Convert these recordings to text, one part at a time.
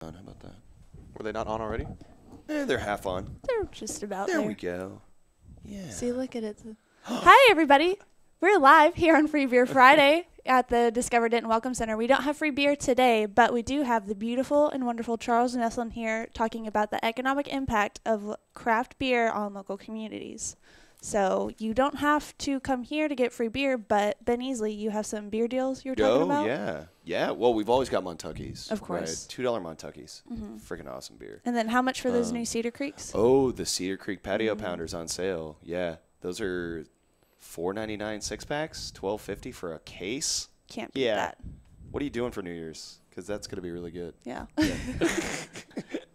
How about that? Were they not on already? They're half on. They're just about There there. we go. Yeah. See, look at it. Hi, everybody. We're live here on Free Beer Friday at the Discover Denton Welcome Center. We don't have free beer today, but we do have the beautiful and wonderful Charles Neslin here talking about the economic impact of craft beer on local communities. So you don't have to come here to get free beer, but Ben Easley, you have some beer deals you're talking about? Yeah. Yeah. Well, we've always got Montuckies. Of course. Right? $2 Montuckies. Freaking awesome beer. And then how much for those new Cedar Creeks? Oh, the Cedar Creek Patio Pounders on sale. Yeah. Those are $4.99 six-packs, $12.50 for a case. Can't beat Yeah. that. What are you doing for New Year's? Because that's going to be really good. Yeah.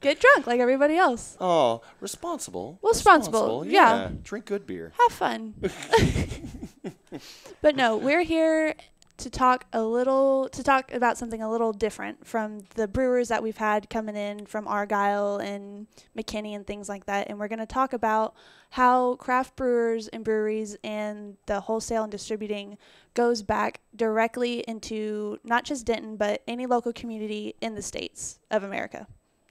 Get drunk like everybody else. Oh, responsible. Well, responsible, yeah. Drink good beer. Have fun. But no, we're here to talk about something a little different from the brewers that we've had coming in from Argyle and McKinney and things like that. And we're going to talk about how craft brewers and breweries and the wholesale and distributing goes back directly into not just Denton, but any local community in the states of America,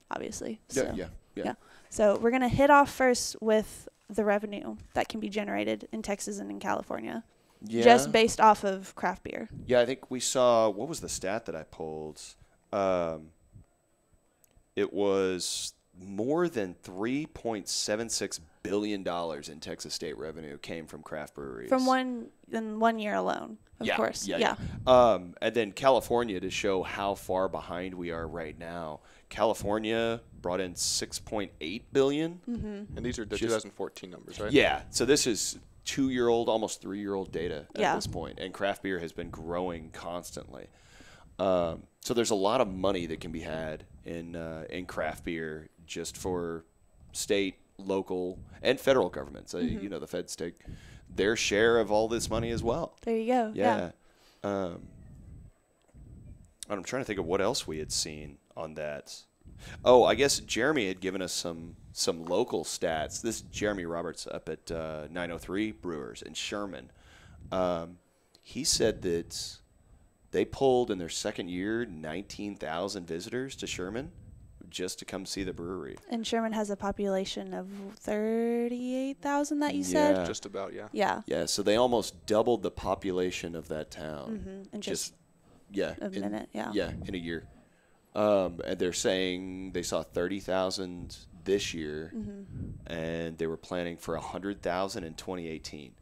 obviously. So, Yeah. So we're going to hit off first with the revenue that can be generated in Texas and in California. Yeah. Just based off of craft beer. Yeah, I think we saw, what was the stat that I pulled? It was more than $3.76 billion in Texas state revenue came from craft breweries. From one year alone, of course. Yeah. And then California, to show how far behind we are right now, California brought in $6.8 billion. And these are the 2014 numbers, right? Yeah, so this is 2-year-old, almost 3-year-old data at this point, and craft beer has been growing constantly. So there's a lot of money that can be had in craft beer just for state, local, and federal governments. You know, the feds take their share of all this money as well. There you go. Yeah. And I'm trying to think of what else we had seen on that. Oh, I guess Jeremy had given us some local stats. This is Jeremy Roberts up at 903 Brewers in Sherman. He said that they pulled in their second year 19,000 visitors to Sherman just to come see the brewery. And Sherman has a population of 38,000 that you said? Just about, yeah. Yeah. Yeah, so they almost doubled the population of that town. In just a minute, yeah. Yeah, in a year. And they're saying they saw 30,000 this year, and they were planning for 100,000 in 2018.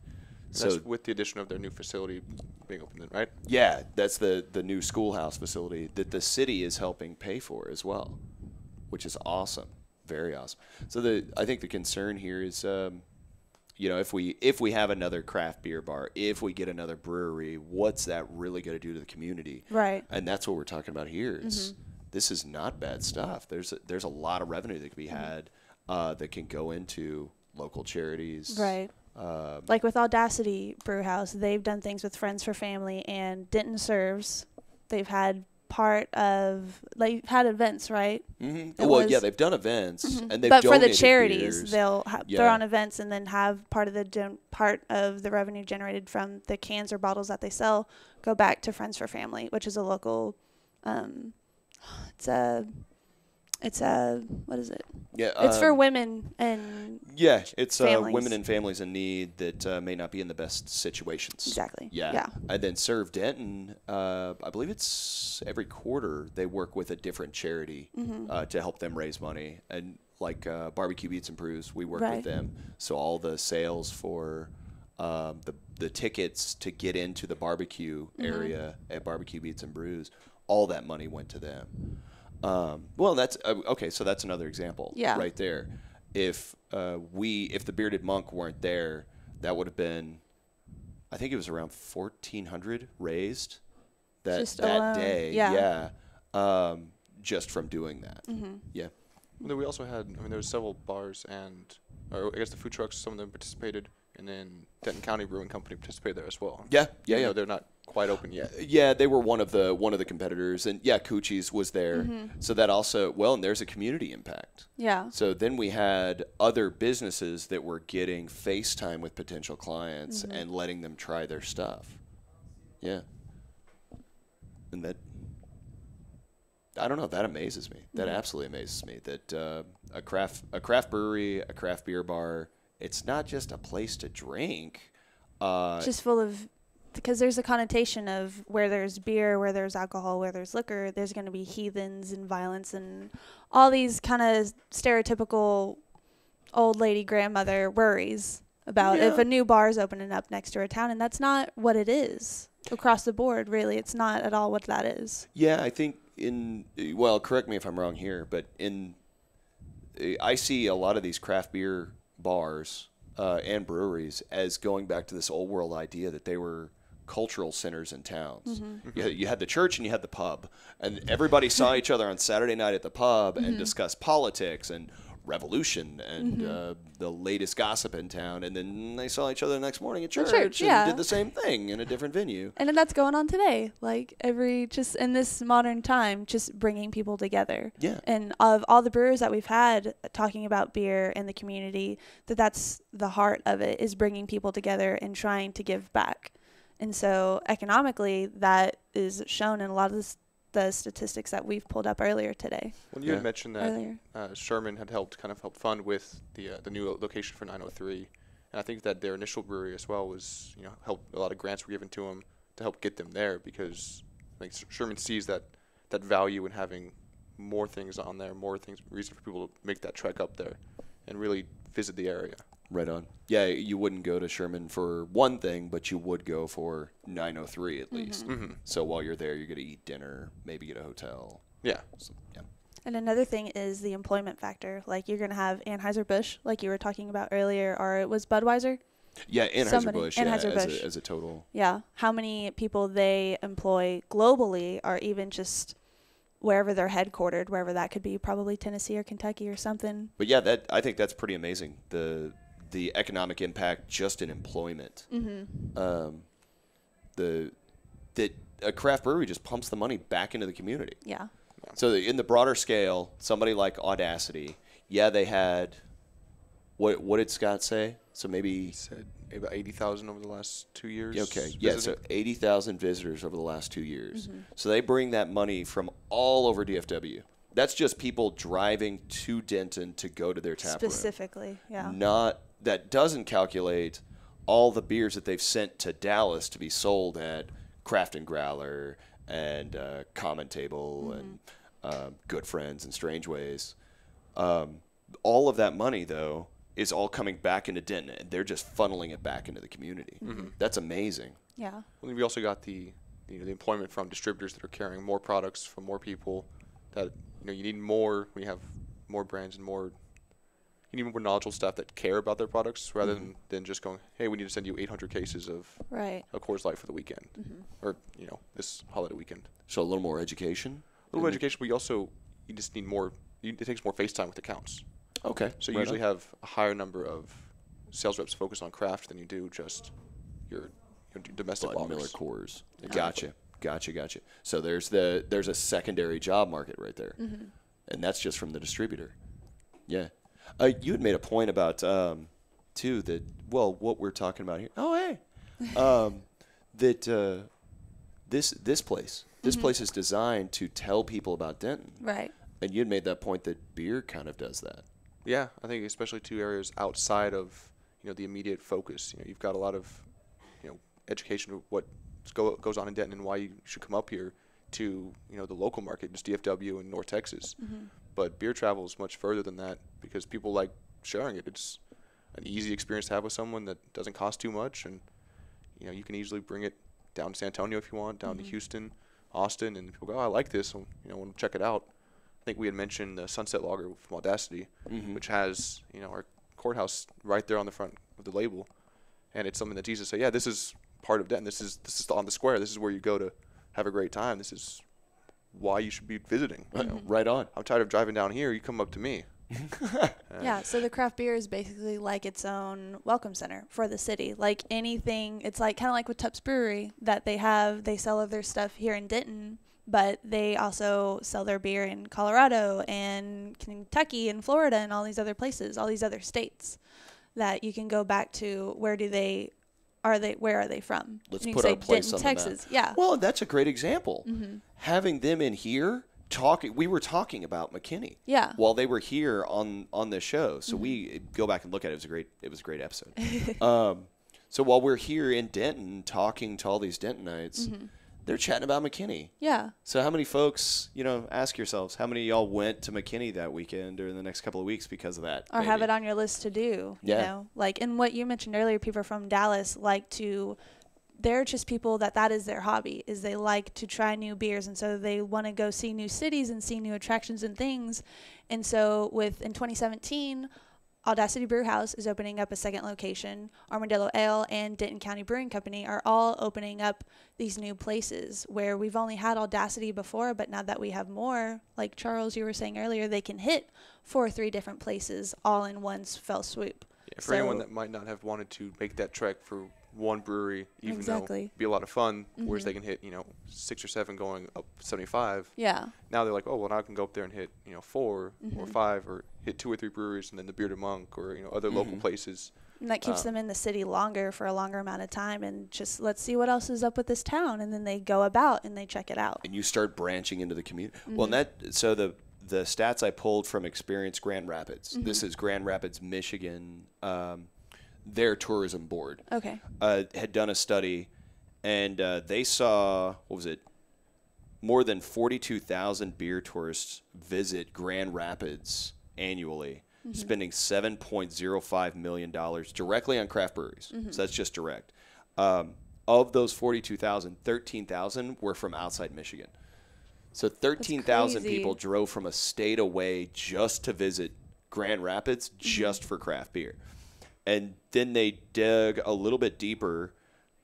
So That's with the addition of their new facility being opened, then, right? yeah, that's the new schoolhouse facility that the city is helping pay for as well, which is awesome, very awesome. So I think the concern here is, you know, if we have another craft beer bar, if we get another brewery, what's that really going to do to the community? Right. And that's what we're talking about here. This is not bad stuff. There's a lot of revenue that can be had that can go into local charities. Right. Like with Audacity Brewhouse, they've done things with Friends for Family and Denton Serves. They've had events, right? Well, yeah, they've done events, and they've But for the donated charities, beers. they'll throw on events and then have part of the revenue generated from the cans or bottles that they sell go back to Friends for Family, which is a local. It's a what is it? Yeah, It's for women and yeah, it's families. women and families in need that may not be in the best situations. Exactly. Yeah. Yeah. And then Serve Denton, I believe it's every quarter they work with a different charity to help them raise money. And like Barbecue Beats and Brews, we work Right. with them. So all the sales for the tickets to get into the barbecue area at Barbecue Beats and Brews, all that money went to them. Well, that's okay. So that's another example, Yeah. right there. If the Bearded Monk weren't there, that would have been, I think it was around 1,400 raised Just that alone. day. Yeah. Just from doing that. Yeah. And then we also had, there were several bars or I guess the food trucks, some of them participated, and then Denton County Brewing Company participated there as well. Yeah. Even though they're not quite open yet. Yeah, they were one of the competitors, and yeah, Coochie's was there. So that also, and there's a community impact. Yeah. So then we had other businesses that were getting FaceTime with potential clients and letting them try their stuff. Yeah. And I don't know. That amazes me. That absolutely amazes me. That a craft brewery, a craft beer bar, it's not just a place to drink. Just full of, because there's a connotation of where there's beer, where there's alcohol, where there's liquor, there's going to be heathens and violence and all these kind of stereotypical old lady grandmother worries about if a new bar is opening up next to a town, and that's not what it is across the board. Really, it's not at all what that is. Yeah, I think well, correct me if I'm wrong here, but I see a lot of these craft beer bars and breweries as going back to this old world idea that they were cultural centers in towns. You had the church and you had the pub, and everybody saw each other on Saturday night at the pub and discussed politics and revolution and the latest gossip in town, and then they saw each other the next morning at church and did the same thing in a different venue. And that's going on today, like just in this modern time, just bringing people together. Yeah. And of all the brewers that we've had talking about beer in the community, that's the heart of it, is bringing people together and trying to give back. And so economically, that is shown in a lot of the statistics that we've pulled up earlier today. When you had mentioned that Sherman had helped fund with the new location for 903, and I think that their initial brewery as well was, a lot of grants were given to them to help get them there, because I think Sherman sees that value in having more things on there, reason for people to make that trek up there and really visit the area. Right on. Yeah, you wouldn't go to Sherman for one thing, but you would go for 903 at least. So while you're there, you're going to eat dinner, maybe get a hotel. Yeah. So, yeah. And another thing is the employment factor. Like, you're going to have Anheuser-Busch, like you were talking about earlier, or it was Budweiser? Yeah, Anheuser-Busch, as a total. Yeah. How many people they employ globally, or even just wherever they're headquartered, wherever that could be, probably Tennessee or Kentucky or something. But yeah, I think that's pretty amazing. The economic impact just in employment. That a craft brewery just pumps the money back into the community. Yeah. So in the broader scale, somebody like Audacity, they had, what did Scott say? So maybe He said about 80,000 over the last 2 years. Okay, yeah, so 80,000 visitors over the last 2 years. So they bring that money from all over DFW. That's just people driving to Denton to go to their tap room. Specifically, yeah. That doesn't calculate all the beers that they've sent to Dallas to be sold at Craft and Growler and Common Table and Good Friends and Strange Ways. All of that money, though, is all coming back into Denton, and they're just funneling it back into the community. That's amazing. Yeah. Well, we also got the employment from distributors that are carrying more products from more people. That you need more when you have more brands and more. You need more knowledgeable staff that care about their products rather than just going, hey, we need to send you 800 cases of a Coors Light for the weekend or this holiday weekend. So a little more education. A little more education, but you just need more. It takes more face time with accounts. Okay. So you usually have a higher number of sales reps focused on craft than you do just your domestic Bud, lagers. Miller Coors. Gotcha. So there's a secondary job market right there, and that's just from the distributor. Yeah. You had made a point about too that what we're talking about here. Oh hey, that this place is designed to tell people about Denton. Right. And you had made that point that beer kind of does that. Yeah, I think especially two areas outside of the immediate focus. You've got a lot of education of what goes on in Denton and why you should come up here to the local market, just DFW and North Texas. But beer travels much further than that because people like sharing it. It's an easy experience to have with someone that doesn't cost too much, and you can easily bring it down to San Antonio if you want, down to Houston, Austin, and people go, oh, I like this, so I want to check it out. I think we had mentioned the Sunset Lager from Audacity, which has our courthouse right there on the front of the label, and it's something that Jesus said, yeah, this is part of Denton. This is on the square. This is where you go to have a great time. This is why you should be visiting. Right on. I'm tired of driving down here. You come up to me. Yeah, so the craft beer is basically like its own welcome center for the city. Like anything, it's like kind of like with Tubbs Brewery that they sell their stuff here in Denton, but they also sell their beer in Colorado and Kentucky and Florida and all these other places, all these other states that you can go back to. Where are they from? Let's you put can our say place Denton, on the Texas. map. Yeah. Well, that's a great example. Having them in here we were talking about McKinney. Yeah. While they were here on the show. So we go back and look at it. It was a great episode. So while we're here in Denton talking to all these Dentonites, they're chatting about McKinney. Yeah. So how many folks, ask yourselves, how many of y'all went to McKinney that weekend or in the next couple of weeks because of that? Or have it on your list to do, you Yeah. know? Like, and what you mentioned earlier, people from Dallas like to, they're just people that is their hobby, is they like to try new beers. And so they want to go see new cities and see new attractions and things. And so in 2017, Audacity Brew House is opening up a second location. Armadillo Ale and Denton County Brewing Company are all opening up these new places where we've only had Audacity before, but now that we have more, like Charles, you were saying earlier, they can hit 4 or 3 different places all in one fell swoop. Yeah, for anyone that might not have wanted to make that trek for one brewery, even though it'd be a lot of fun, whereas they can hit 6 or 7 going up 75. Yeah. Now they're like, oh well, now I can go up there and hit 4 or 5, or hit 2 or 3 breweries, and then the Bearded Monk, or other local places. And that keeps them in the city longer for a longer amount of time, and just let's see what else is up with this town, and then they go about and they check it out. And you start branching into the community. Well, the stats I pulled from Experience Grand Rapids. This is Grand Rapids, Michigan. Their tourism board had done a study, and they saw, more than 42,000 beer tourists visit Grand Rapids annually, spending $7.05 million directly on craft breweries. So that's just direct. Of those 42,000, 13,000 were from outside Michigan. So 13,000 people drove from a state away just to visit Grand Rapids, just for craft beer. And then they dug a little bit deeper,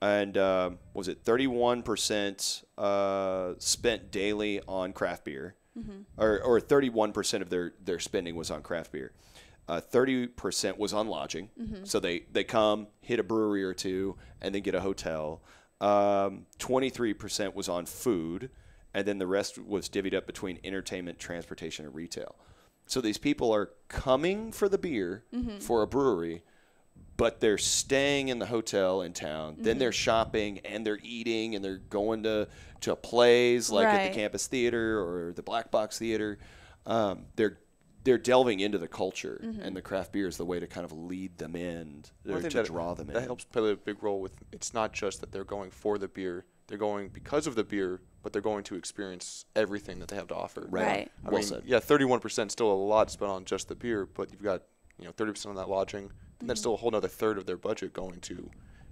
and 31% spent daily on craft beer, or 31% of their spending was on craft beer. 30% was on lodging, so they come, hit a brewery or two, and then get a hotel. 23% was on food, and then the rest was divvied up between entertainment, transportation, and retail. So these people are coming for the beer for a brewery, but they're staying in the hotel in town. Then they're shopping, and they're eating, and they're going to plays like at the campus theater or the Black Box Theater. They're delving into the culture, and the craft beer is the way to kind of lead them in, or to draw them in. That helps play a big role with. It's not just that they're going for the beer; they're going because of the beer, but they're going to experience everything that they have to offer. Right. I mean, 31% still a lot spent on just the beer, but you've got 30% on that lodging. And that's still a whole other third of their budget going to,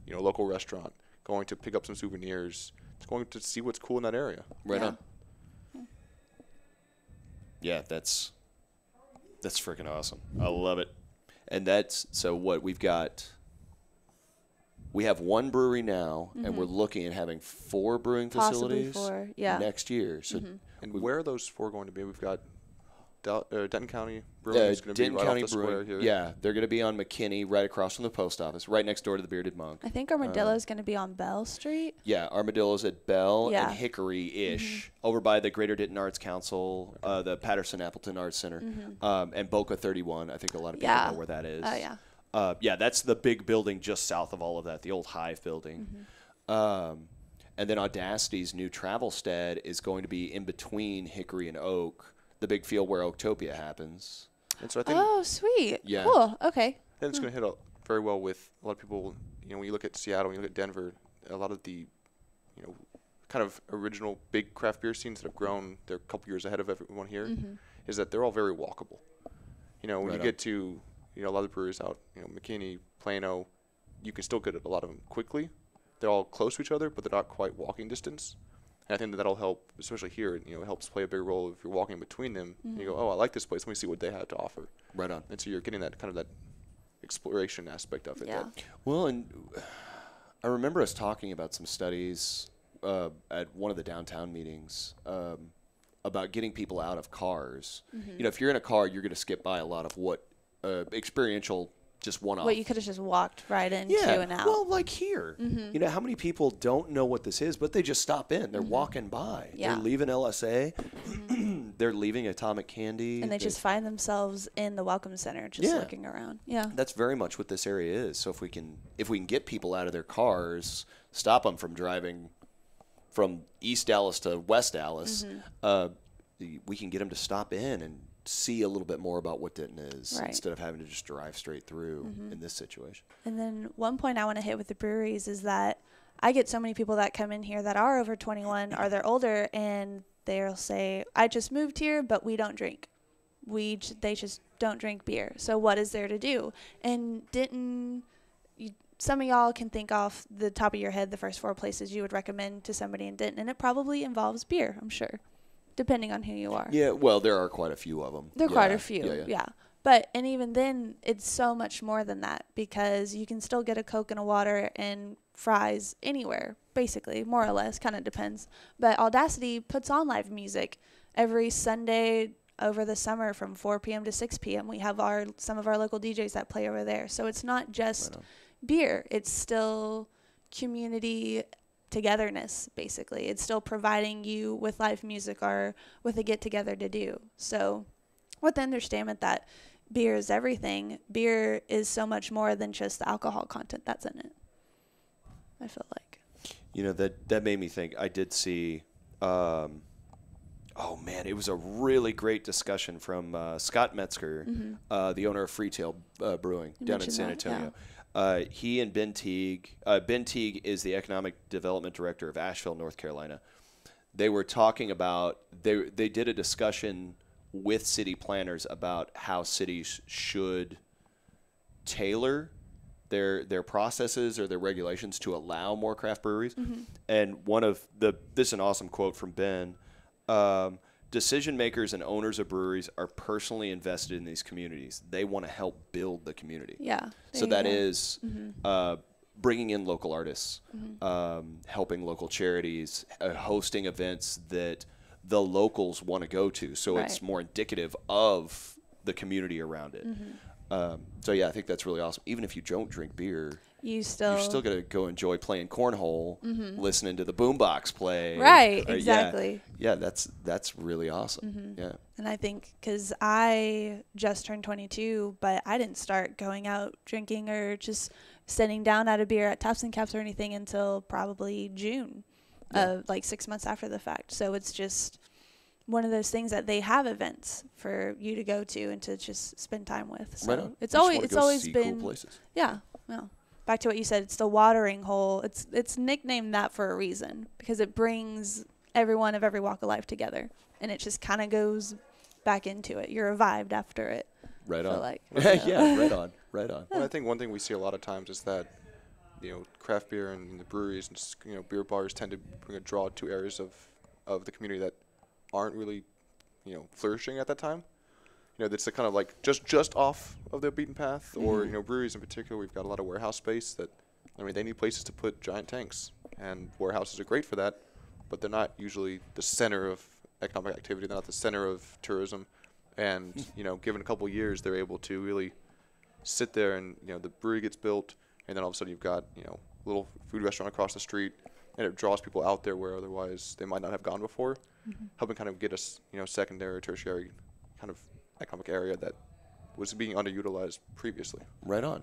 a local restaurant, going to pick up some souvenirs, just going to see what's cool in that area. Right on. Yeah, that's freaking awesome. I love it. And so what we've got. We have one brewery now, and we're looking at having 4 brewing facilities next year. So, and where are those 4 going to be? We've got Denton County Brewing is going to be right off the square here. Yeah, they're going to be on McKinney, right across from the post office, right next door to the Bearded Monk. I think Armadillo is going to be on Bell Street. Yeah, Armadillo's at Bell and Hickory-ish, over by the Greater Denton Arts Council, the Patterson-Appleton Arts Center, and Boca 31. I think a lot of people know where that is. Oh, yeah. Yeah, that's the big building just south of all of that, the old Hive building. And then Audacity's new travel stead is going to be in between Hickory and Oak, the big field where Oaktopia happens. And so I think sweet. Yeah. Cool. Okay. then it's going to hit very well with a lot of people. When you look at Seattle, when you look at Denver, a lot of the, kind of original big craft beer scenes that have grown, they're a couple years ahead of everyone here, is that they're all very walkable. When you get to, a lot of the breweries out, McKinney, Plano, you can still get a lot of them quickly. They're all close to each other, but they're not quite walking distance. And I think that'll help, especially here. It helps play a big role if you're walking between them. And you go, oh, I like this place. Let me see what they have to offer. Right on. And so you're getting that kind of that exploration aspect of it. Yeah. Well, and I remember us talking about some studies at one of the downtown meetings about getting people out of cars. If you're in a car, you're going to skip by a lot of what experiential, just one-off. What you could have just walked right into and out. Well, like here. How many people don't know what this is, but they just stop in. They're walking by. Yeah. They're leaving LSA. They're leaving Atomic Candy. And they just find themselves in the Welcome Center just looking around. Yeah. That's very much what this area is. So if we can get people out of their cars, stop them from driving from East Dallas to West Dallas, we can get them to stop in and see a little bit more about what Denton is Right. instead of having to just drive straight through in this situation. And then one point I want to hit with the breweries is that I get so many people that come in here that are over 21 or they're older, and they'll say, I just moved here, but we don't drink. They just don't drink beer. So what is there to do? And Denton, some of y'all can think off the top of your head the first 4 places you would recommend to somebody in Denton, and it probably involves beer, I'm sure, depending on who you are. Yeah, well, there are quite a few of them. There are quite a few, Yeah. yeah. But, and even then, it's so much more than that, because you can still get a Coke and a water and fries anywhere, basically, more or less, kind of depends. But Audacity puts on live music every Sunday over the summer from 4 p.m. to 6 p.m. We have some of our local DJs that play over there. So it's not just beer. It's still community togetherness, basically. It's still providing you with live music or with a get-together to do. So with the understanding that beer is everything, beer is so much more than just the alcohol content that's in it, I feel like. You know, that made me think. I did see, oh man, it was a really great discussion from Scott Metzger, the owner of Freetail Brewing down in San Antonio. He and Ben Teague. Ben Teague is the economic development director of Asheville, North Carolina. They were talking about, they did a discussion with city planners about how cities should tailor their processes or their regulations to allow more craft breweries. And this is an awesome quote from Ben. Decision makers and owners of breweries are personally invested in these communities. They want to help build the community. Yeah. So that is bringing in local artists, helping local charities, hosting events that the locals want to go to. So it's more indicative of the community around it. So yeah, I think that's really awesome. Even if you don't drink beer, you're still gonna go enjoy playing cornhole, listening to the boombox play. Right, exactly. Yeah, that's really awesome. Yeah. And I think because I just turned 22, but I didn't start going out drinking or just sitting down at a beer at Taps and Caps or anything until probably June, like 6 months after the fact. So it's just one of those things that they have events for you to go to and to just spend time with. So Right on. it's You always just wanna go see been cool places. Yeah. Back to what you said, it's the watering hole. It's nicknamed that for a reason, because it brings everyone of every walk of life together, and it just kind of goes back into it. You're revived after it. Right I feel on. like. Yeah, right on. Well, I think one thing we see a lot of times is that, craft beer and the breweries and beer bars tend to bring a draw to areas of the community that aren't really, flourishing at that time. That's the kind of like just off of the beaten path, or breweries in particular. We've got a lot of warehouse space that, they need places to put giant tanks, and warehouses are great for that, but they're not usually the center of economic activity. They're not the center of tourism, and given a couple of years, they're able to really sit there, and the brewery gets built, and then all of a sudden you've got a little food restaurant across the street, and it draws people out there where otherwise they might not have gone before, helping kind of get us secondary or tertiary kind of economic area that was being underutilized previously. Right on.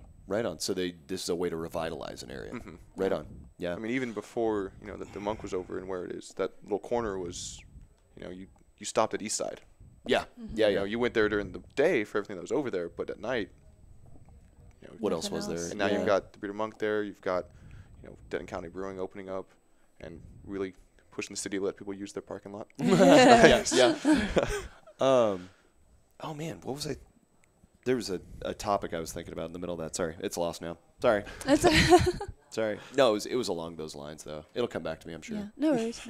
So this is a way to revitalize an area. Right on. Yeah. I mean, even before the Monk was over and where it is, that little corner was, you stopped at East Side. Yeah. Yeah. You went there during the day for everything that was over there, but at night, What else was there? And now you've got the Breeder Monk there. You've got Denton County Brewing opening up, and really pushing the city to let people use their parking lot. Yes. Yeah. Oh man, what was I? There was a topic I was thinking about in the middle of that. Sorry, it's lost now. Sorry. Sorry. No, it was along those lines though. It'll come back to me, I'm sure. Yeah, no worries.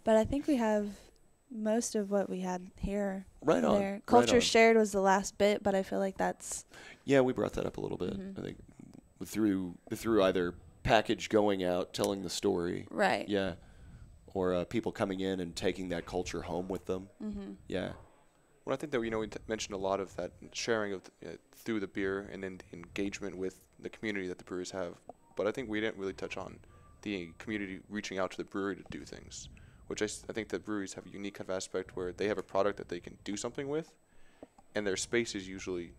But I think we have most of what we had here. Right on. There. Culture right on. shared was the last bit, but I feel like that's. Yeah, we brought that up a little bit. I think through either package going out, telling the story. Right. Yeah. Or people coming in and taking that culture home with them. Yeah. Well, I think that we mentioned a lot of that sharing of through the beer, and then the engagement with the community that the breweries have. But I think we didn't really touch on the community reaching out to the brewery to do things, which I think that breweries have a unique kind of aspect where they have a product that they can do something with, and their space is usually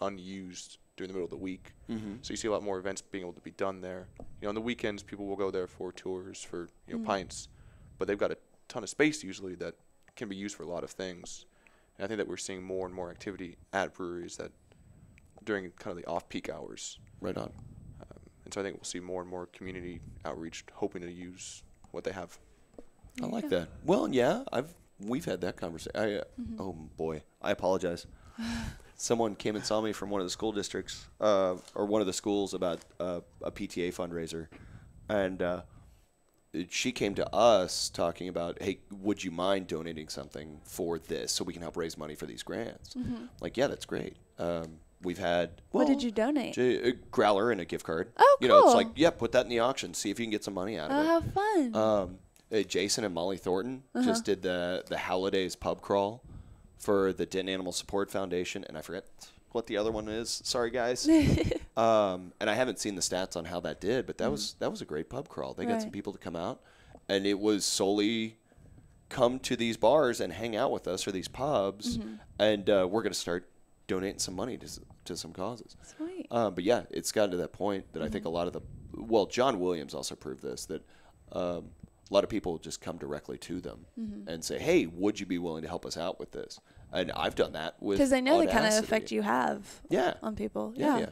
unused during the middle of the week. So you see a lot more events being able to be done there. On the weekends, people will go there for tours, for pints, but they've got a ton of space usually that can be used for a lot of things. And I think that we're seeing more and more activity at breweries that during kind of the off-peak hours. Right on. And so I think we'll see more and more community outreach hoping to use what they have. I like that. Well, yeah, we've had that conversation. Oh boy, I apologize. Someone came and saw me from one of the school districts, or one of the schools about a PTA fundraiser, and she came to us talking about, hey, would you mind donating something for this so we can help raise money for these grants? Like, yeah, that's great. We've had. What did you donate? A growler and a gift card. Oh, You know, it's cool. like, yeah, put that in the auction. See if you can get some money out of Oh, it. how fun. Jason and Molly Thornton just did the Hallidays pub crawl for the Denton Animal Support Foundation, and I forget what the other one is. Sorry, guys. And I haven't seen the stats on how that did, but that was a great pub crawl. They got some Right. people to come out, and it was solely come to these bars and hang out with us or these pubs, and we're going to start donating some money to some causes. Sweet. But yeah, it's gotten to that point that I think a lot of John Williams also proved this, that a lot of people just come directly to them and say, hey, would you be willing to help us out with this? And I've done that with Because they know the kind of Audacity. effect you have Yeah. on people. Yeah.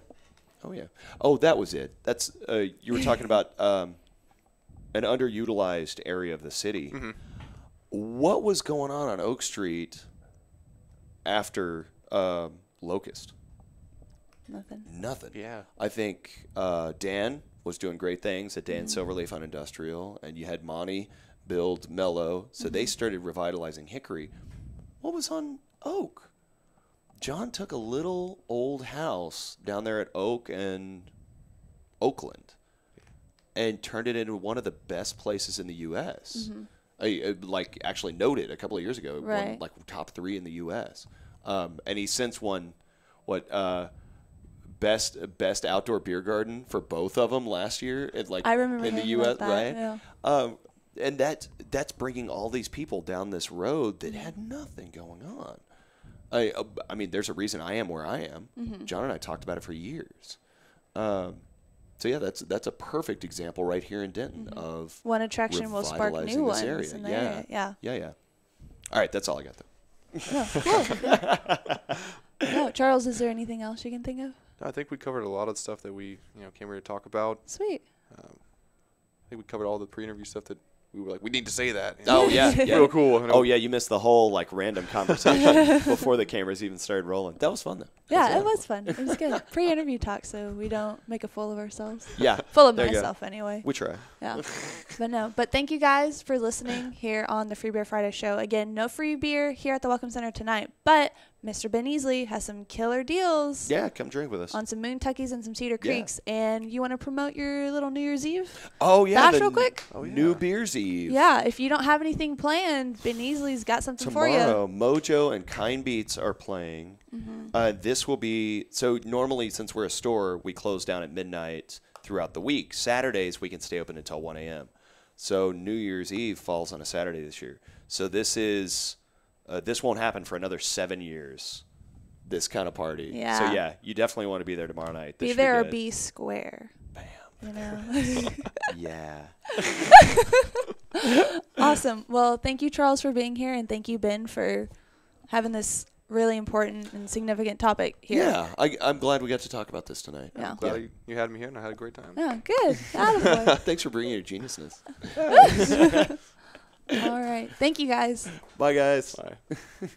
Oh, yeah. Oh, that was it. That's you were talking about an underutilized area of the city. What was going on Oak Street after Locust? Nothing. Nothing. Yeah. I think Dan was doing great things at Dan Silverleaf on Industrial, and you had Monty build Mellow, so they started revitalizing Hickory. What was on Oak? John took a little old house down there at Oak and Oakland and turned it into one of the best places in the U.S. Like actually noted a couple of years ago, it won Right. like top 3 in the U.S. And he's since won best outdoor beer garden for both of them last year. I remember in the hearing U.S. about right? that, yeah. And that's bringing all these people down this road that had nothing going on. I mean, there's a reason I am where I am. John and I talked about it for years. So yeah, that's a perfect example right here in Denton of One attraction will spark revitalizing new this ones area. in the Yeah. area. Yeah. Yeah. All right, that's all I got though. Cool. No, Charles, is there anything else you can think of? I think we covered a lot of stuff that we came here to talk about. Sweet. I think we covered all the pre-interview stuff that we were like, we need to say that. Oh yeah, yeah. Real cool. Oh yeah, you missed the whole like random conversation before the cameras even started rolling. That was fun though. Yeah, it was fun. It was good. Pre-interview talk, so we don't make a fool of ourselves. Yeah, Full of there you go. myself, anyway. We try. Yeah. But thank you guys for listening here on the Free Beer Friday show. Again, no free beer here at the Welcome Center tonight, but Mr. Ben Easley has some killer deals Yeah, come drink with us. on some Moon Tuckies and some Cedar Yeah. Creeks. And you want to promote your little New Year's Eve? Oh yeah, Bash the real quick? New Beers Eve. Yeah, if you don't have anything planned, Ben Easley's got something for Tomorrow, you. Mojo and Kind Beats are playing. This will be so. Normally, since we're a store, we close down at midnight throughout the week. Saturdays we can stay open until 1 a.m. So New Year's Eve falls on a Saturday this year. So this won't happen for another 7 years. This kind of party. Yeah. So yeah, you definitely want to be there tomorrow night. This Be should there or good. be square. Bam. You know. Yeah. Awesome. Well, thank you, Charles, for being here, and thank you, Ben, for having this really important and significant topic here. Yeah. I'm glad we got to talk about this tonight. Yeah. Glad you had me here, and I had a great time. Yeah, good. Attaboy. Thanks for bringing your geniusness. All right. Thank you, guys. Bye, guys. Bye.